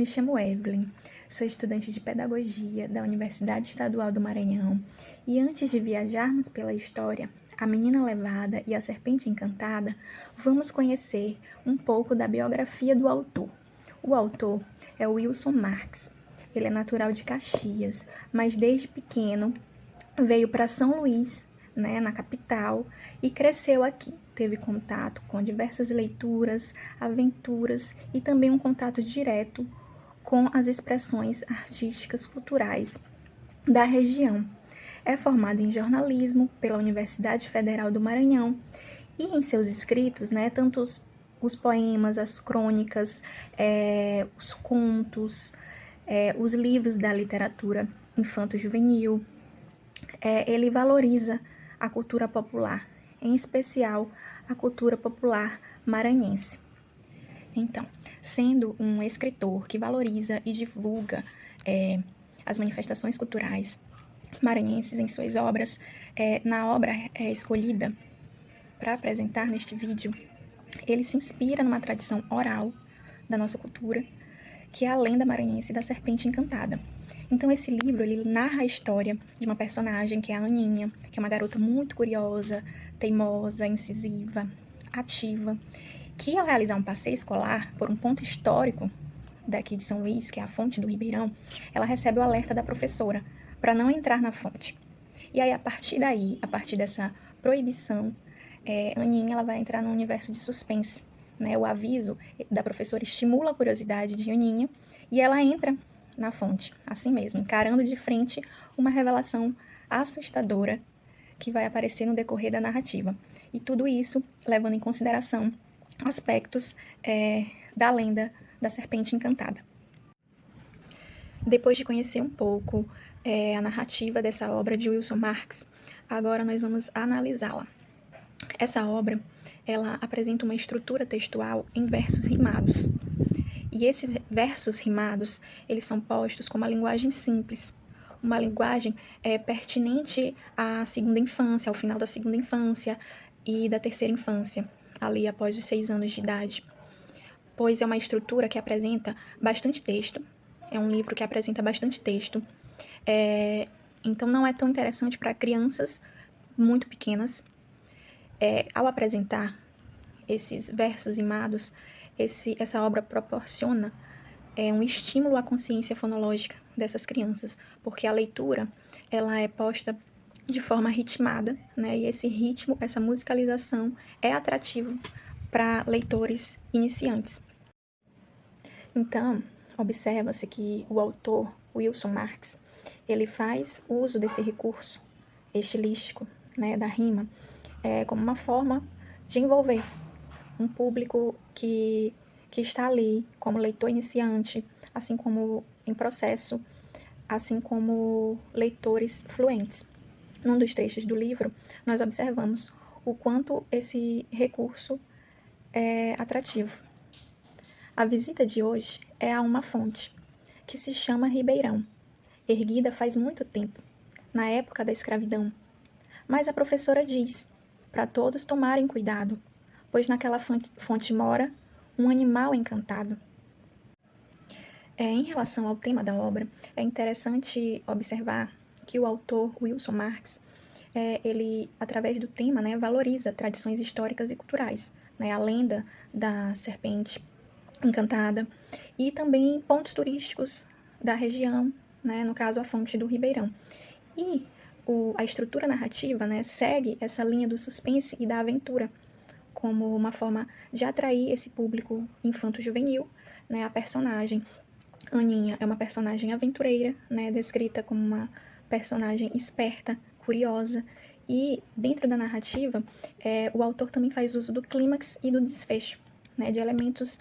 Me chamo Evelyn, sou estudante de Pedagogia da Universidade Estadual do Maranhão e antes de viajarmos pela história, A Menina Levada e a Serpente Encantada, vamos conhecer um pouco da biografia do autor. O autor é Wilson Marques. Ele é natural de Caxias, mas desde pequeno veio para São Luís, na capital, e cresceu aqui. Teve contato com diversas leituras, aventuras e também um contato direto com as expressões artísticas culturais da região. É formado em jornalismo pela Universidade Federal do Maranhão e em seus escritos, tanto os poemas, as crônicas, os contos, os livros da literatura infanto-juvenil, ele valoriza a cultura popular, em especial a cultura popular maranhense. Então, sendo um escritor que valoriza e divulga as manifestações culturais maranhenses em suas obras, na obra escolhida para apresentar neste vídeo, ele se inspira numa tradição oral da nossa cultura, que é a lenda maranhense da Serpente Encantada. Então, esse livro ele narra a história de uma personagem que é a Aninha, que é uma garota muito curiosa, teimosa, incisiva, ativa, que ao realizar um passeio escolar por um ponto histórico daqui de São Luís, que é a fonte do Ribeirão, ela recebe o alerta da professora para não entrar na fonte. E aí, a partir dessa proibição, Aninha ela vai entrar num universo de suspense. O aviso da professora estimula a curiosidade de Aninha e ela entra na fonte, assim mesmo, encarando de frente uma revelação assustadora que vai aparecer no decorrer da narrativa. E tudo isso levando em consideração aspectos da lenda da Serpente Encantada. Depois de conhecer um pouco a narrativa dessa obra de Wilson Marques, agora nós vamos analisá-la. Essa obra, ela apresenta uma estrutura textual em versos rimados. E esses versos rimados, eles são postos com uma linguagem simples, uma linguagem pertinente à segunda infância, ao final da segunda infância e da terceira infância, ali após os 6 anos de idade. Pois é uma estrutura que apresenta bastante texto, é um livro que apresenta bastante texto, então não é tão interessante para crianças muito pequenas. Ao apresentar esses versos rimados, essa obra proporciona um estímulo à consciência fonológica dessas crianças, porque a leitura ela é posta de forma ritmada, e esse ritmo, essa musicalização é atrativo para leitores iniciantes. Então, observa-se que o autor, Wilson Marques, ele faz uso desse recurso estilístico, da rima, como uma forma de envolver um público que está ali como leitor iniciante, assim como em processo, assim como leitores fluentes. Num dos trechos do livro, nós observamos o quanto esse recurso é atrativo. A visita de hoje é a uma fonte, que se chama Ribeirão, erguida faz muito tempo, na época da escravidão. Mas a professora diz, para todos tomarem cuidado, pois naquela fonte mora um animal encantado. Em relação ao tema da obra, é interessante observar que o autor Wilson Marques, ele, através do tema, valoriza tradições históricas e culturais, a lenda da Serpente Encantada e também pontos turísticos da região, no caso a fonte do Ribeirão. E a estrutura narrativa segue essa linha do suspense e da aventura, como uma forma de atrair esse público infanto-juvenil. A personagem Aninha é uma personagem aventureira, descrita como uma personagem esperta, curiosa, e dentro da narrativa, o autor também faz uso do clímax e do desfecho, de elementos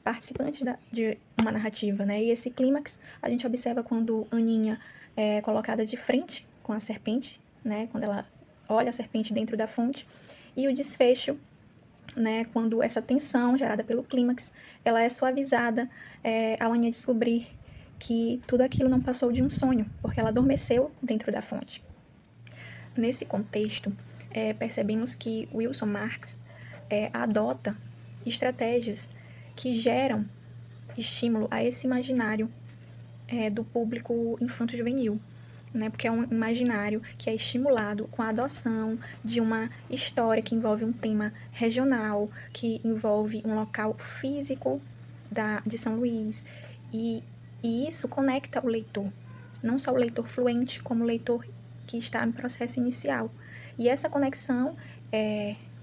participantes de uma narrativa. E esse clímax a gente observa quando Aninha é colocada de frente com a serpente, quando ela olha a serpente dentro da fonte, e o desfecho, quando essa tensão gerada pelo clímax, ela é suavizada ao Aninha descobrir que tudo aquilo não passou de um sonho, porque ela adormeceu dentro da fonte. Nesse contexto, percebemos que Wilson Marques adota estratégias que geram estímulo a esse imaginário do público infanto-juvenil, né? Porque é um imaginário que é estimulado com a adoção de uma história que envolve um tema regional, que envolve um local físico de São Luís, e isso conecta o leitor, não só o leitor fluente, como o leitor que está em processo inicial. E essa conexão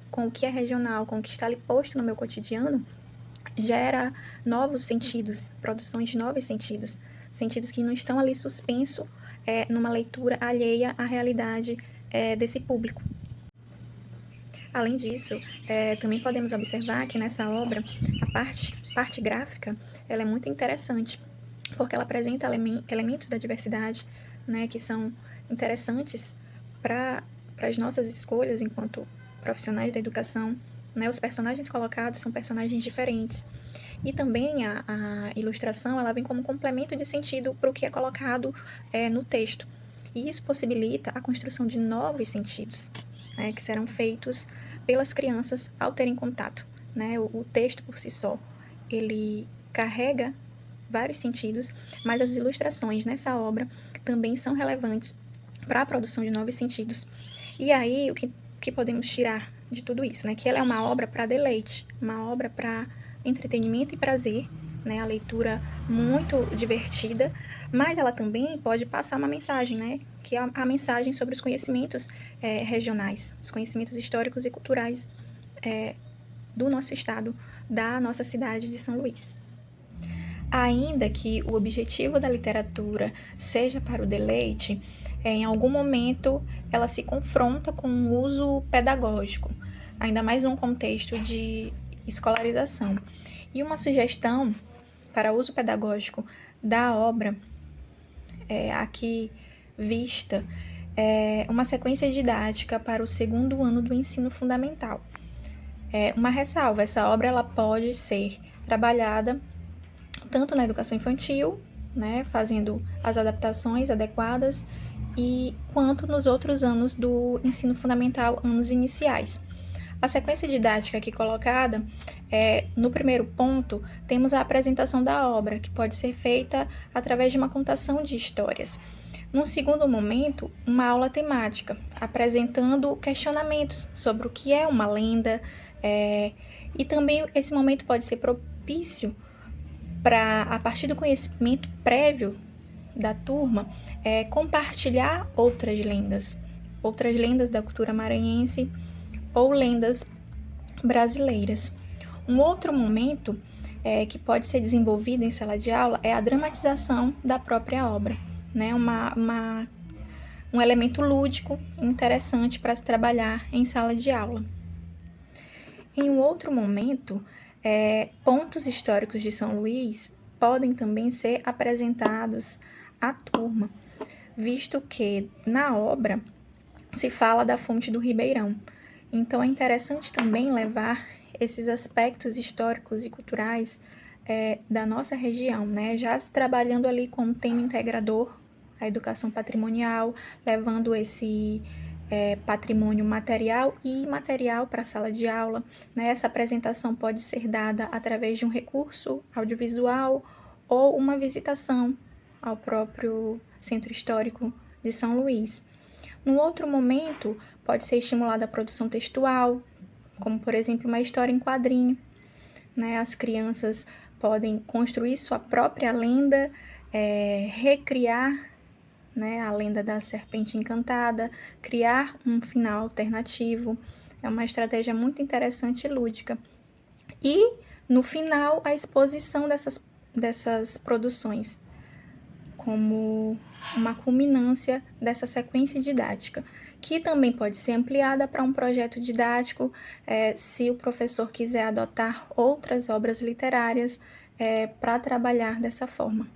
com o que é regional, com o que está ali posto no meu cotidiano, gera novos sentidos, produções de novos sentidos, sentidos que não estão ali suspensos numa leitura alheia à realidade desse público. Além disso, também podemos observar que nessa obra, a parte gráfica, ela é muito interessante, porque ela apresenta elementos da diversidade, né, que são interessantes para as nossas escolhas enquanto profissionais da educação, né? Os personagens colocados são personagens diferentes. E também a ilustração, ela vem como complemento de sentido para o que é colocado no texto. E isso possibilita a construção de novos sentidos, né, que serão feitos pelas crianças ao terem contato, né? O texto por si só, ele carrega vários sentidos, mas as ilustrações nessa obra também são relevantes para a produção de novos sentidos. E aí, o que podemos tirar de tudo isso, né? Que ela é uma obra para deleite, uma obra para entretenimento e prazer, né? A leitura muito divertida, mas ela também pode passar uma mensagem, né? Que é a mensagem sobre os conhecimentos regionais, os conhecimentos históricos e culturais do nosso estado, da nossa cidade de São Luís. Ainda que o objetivo da literatura seja para o deleite, em algum momento ela se confronta com o uso pedagógico, ainda mais num contexto de escolarização. E uma sugestão para uso pedagógico da obra, aqui vista, é uma sequência didática para o segundo ano do ensino fundamental. Uma ressalva, essa obra ela pode ser trabalhada tanto na educação infantil, né, fazendo as adaptações adequadas, quanto nos outros anos do ensino fundamental, anos iniciais. A sequência didática aqui colocada, no primeiro ponto, temos a apresentação da obra, que pode ser feita através de uma contação de histórias. Num segundo momento, uma aula temática, apresentando questionamentos sobre o que é uma lenda, e também esse momento pode ser propício para, a partir do conhecimento prévio da turma, compartilhar outras lendas da cultura maranhense ou lendas brasileiras. Um outro momento que pode ser desenvolvido em sala de aula é a dramatização da própria obra, né? Um elemento lúdico interessante para se trabalhar em sala de aula. Em um outro momento, pontos históricos de São Luís podem também ser apresentados à turma, visto que na obra se fala da fonte do Ribeirão. Então é interessante também levar esses aspectos históricos e culturais da nossa região, né? Já se trabalhando ali com um tema integrador, a educação patrimonial, levando esse patrimônio material e imaterial para a sala de aula, né? Essa apresentação pode ser dada através de um recurso audiovisual ou uma visitação ao próprio Centro Histórico de São Luís. Num outro momento, pode ser estimulada a produção textual, como, por exemplo, uma história em quadrinho, né? As crianças podem construir sua própria lenda, recriar, né, a lenda da serpente encantada, criar um final alternativo. É uma estratégia muito interessante e lúdica. E, no final, a exposição dessas produções, como uma culminância dessa sequência didática, que também pode ser ampliada para um projeto didático, se o professor quiser adotar outras obras literárias para trabalhar dessa forma.